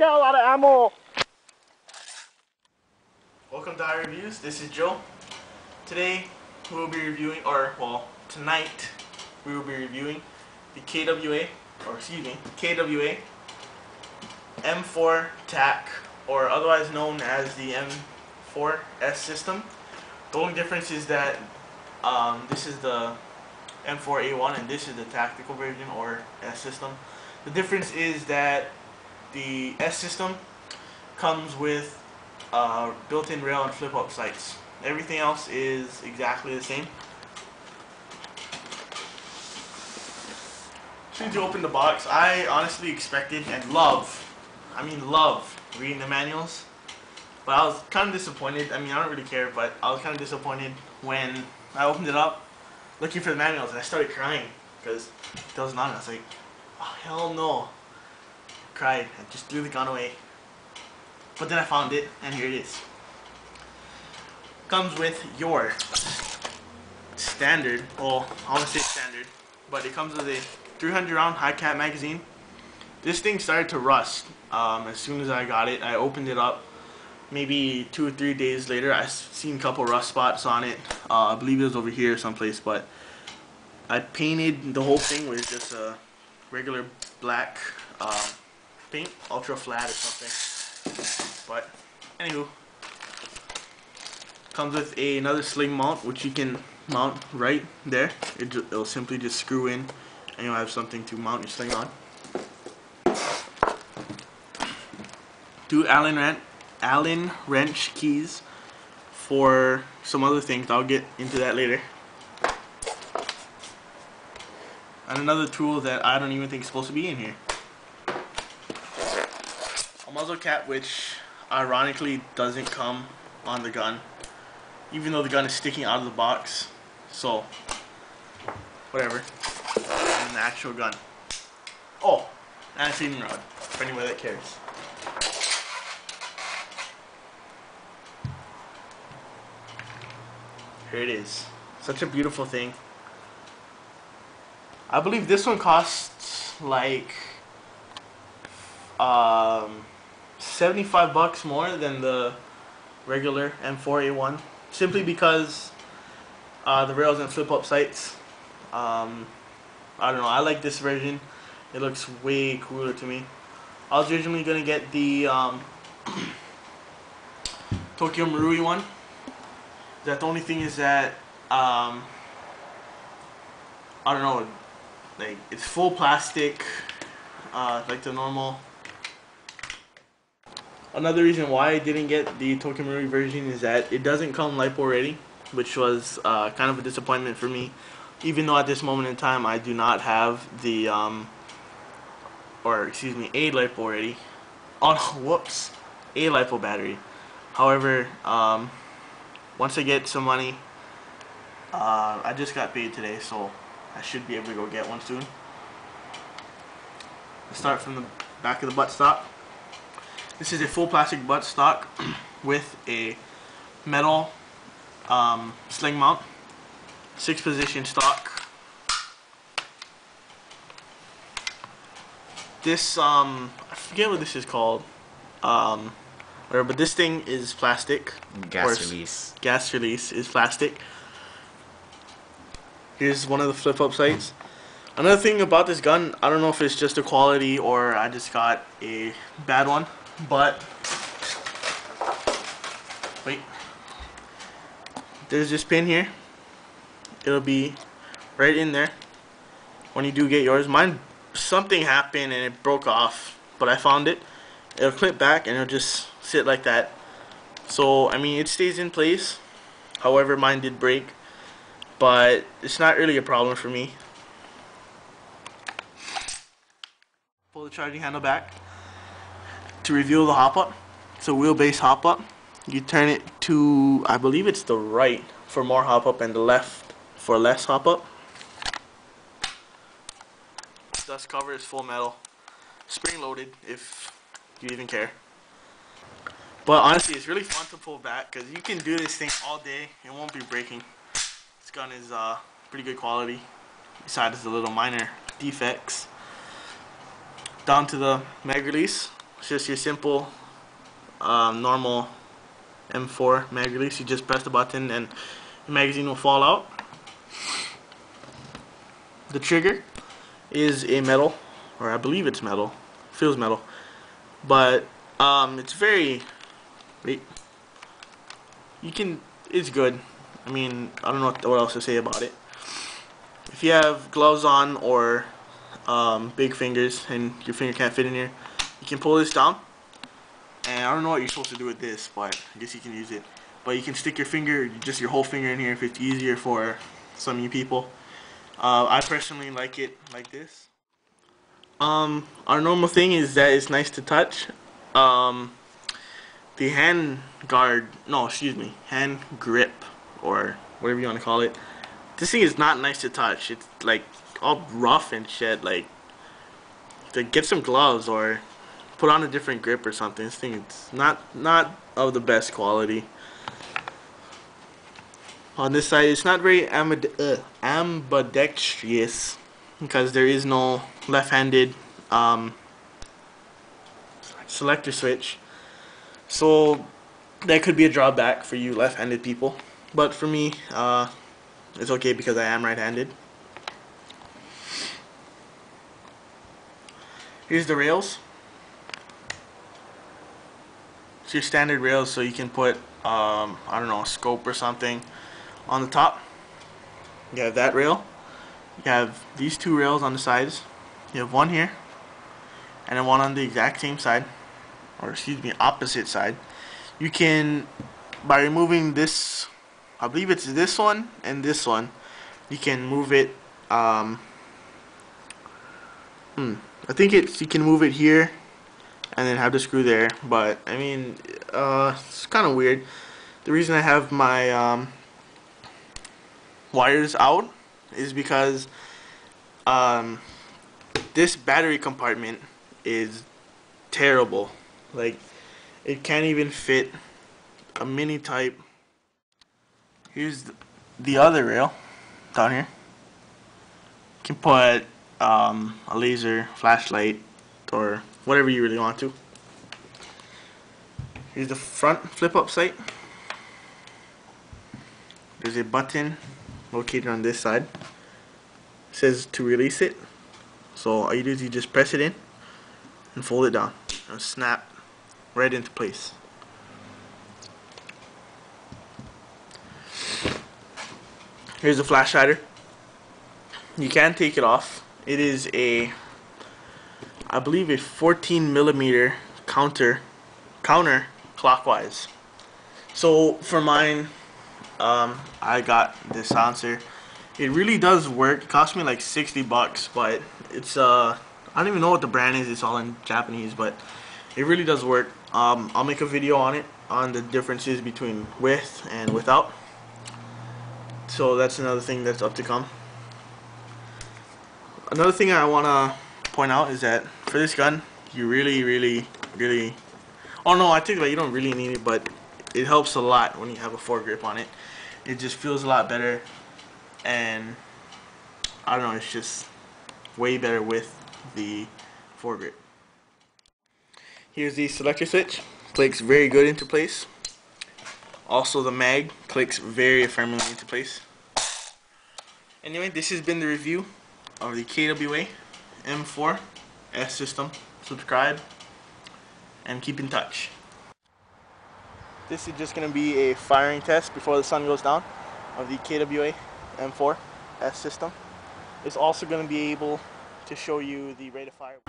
got a lot of ammo. Welcome to High Reviews. This is Joe. Today we will be reviewing, or well, tonight we will be reviewing the KWA M4 TAC, or otherwise known as the M4S system. The only difference is that this is the M4A1 and this is the tactical version, or S system. The difference is that the S system comes with built-in rail and flip-up sights. Everything else is exactly the same. As soon as you open the box, I honestly expected and love reading the manuals, but I was kind of disappointed. I mean, I don't really care, but I was kind of disappointed when I opened it up looking for the manuals and I started crying because there was none. I was like, oh hell no. I cried and just threw the gun away. But then I found it, and here it is. Comes with your standard, well, I want to say standard, but it comes with a 300 round high cap magazine. This thing started to rust as soon as I got it. I opened it up maybe 2 or 3 days later. I seen a couple rust spots on it. I believe it was over here someplace, but I painted the whole thing with just a regular black paint, ultra flat or something. But anywho, comes with another sling mount, which you can mount right there. It'll simply just screw in, and you'll have something to mount your sling on. 2 Allen wrench keys for some other things. I'll get into that later. And another tool that I don't even think is supposed to be in here. A muzzle cap, which ironically doesn't come on the gun, even though the gun is sticking out of the box. So whatever. And the actual gun. Oh, and a cleaning rod for anyone that cares. Here it is. Such a beautiful thing. I believe this one costs like 75 bucks more than the regular M4A1, simply because the rails and flip-up sights. I don't know, I like this version. It looks way cooler to me. I was originally gonna get the Tokyo Marui one. The only thing is that I don't know, like it's full plastic, like the normal. Another reason why I didn't get the Tokyo Marui version is that it doesn't come LiPo ready, which was kind of a disappointment for me. Even though at this moment in time I do not have the a LiPo ready. Oh, whoops, a LiPo battery. However, once I get some money, I just got paid today, so I should be able to go get one soon. Let's start from the back of the buttstock. This is a full plastic buttstock with a metal sling mount, 6-position stock. This I forget what this is called, but this thing is plastic. Gas release is plastic. Here's one of the flip-up sights. Another thing about this gun, I don't know if it's just the quality or I just got a bad one, but wait, there's this pin here. It'll be right in there when you do get yours. Mine, something happened and it broke off, but I found it. It'll clip back and it'll just sit like that. So I mean, it stays in place. However, mine did break, but it's not really a problem for me. Pull the charging handle back to reveal the hop-up. It's a wheelbase hop-up. You turn it to, I believe it's the right for more hop-up and the left for less hop-up. Dust cover is full metal, spring-loaded if you even care. But honestly, it's really fun to pull back because you can do this thing all day. It won't be breaking. This gun is pretty good quality, besides the little minor defects. Down to the mag release. It's just your simple, normal M4 mag release. You just press the button and the magazine will fall out. The trigger is a metal, or I believe it's metal. Feels metal, but it's very. Wait, it's good. I mean, I don't know what else to say about it. If you have gloves on or big fingers and your finger can't fit in here, you can pull this down. And I don't know what you're supposed to do with this, but I guess you can use it. But you can stick your finger, just your whole finger in here if it's easier for some of you people. I personally like it like this. Our normal thing is that it's nice to touch. The hand grip, or whatever you want to call it. This thing is not nice to touch. It's like all rough and shit. Like, to get some gloves or put on a different grip or something. This thing is not of the best quality. On this side, it's not very ambidextrous because there is no left-handed selector switch. So that could be a drawback for you left-handed people. But for me, it's okay because I am right-handed. Here's the rails. It's your standard rails, so you can put I don't know, a scope or something on the top. You have that rail. You have these two rails on the sides. You have one here and then one on the exact same side, or excuse me, opposite side. You can, by removing this, I believe it's this one and this one, you can move it. I think you can move it here and then have the screw there, but I mean, it's kind of weird. The reason I have my wires out is because this battery compartment is terrible. Like, it can't even fit a mini type. Here's the other rail down here. You can put a laser, flashlight, or whatever you really want to. Here's the front flip-up sight. There's a button located on this side. It says to release it. So all you do is you just press it in and fold it down. It'll snap right into place. Here's the flash hider. You can take it off. It is a, I believe, a 14mm counter clockwise. So for mine, I got this silencer. It really does work. It cost me like $60, but it's I don't even know what the brand is. It's all in Japanese, but it really does work. I'll make a video on it, on the differences between with and without. So that's another thing that's up to come. Another thing I want to point out is that for this gun, you really, oh no, I think that you don't really need it, but it helps a lot when you have a foregrip on it. It just feels a lot better, and I don't know, it's just way better with the foregrip. Here's the selector switch. Clicks very good into place. Also, the mag clicks very firmly into place. Anyway, this has been the review of the KWA M4 S system. Subscribe and keep in touch. This is just going to be a firing test before the sun goes down of the KWA M4 S system. It's also going to be able to show you the rate of fire.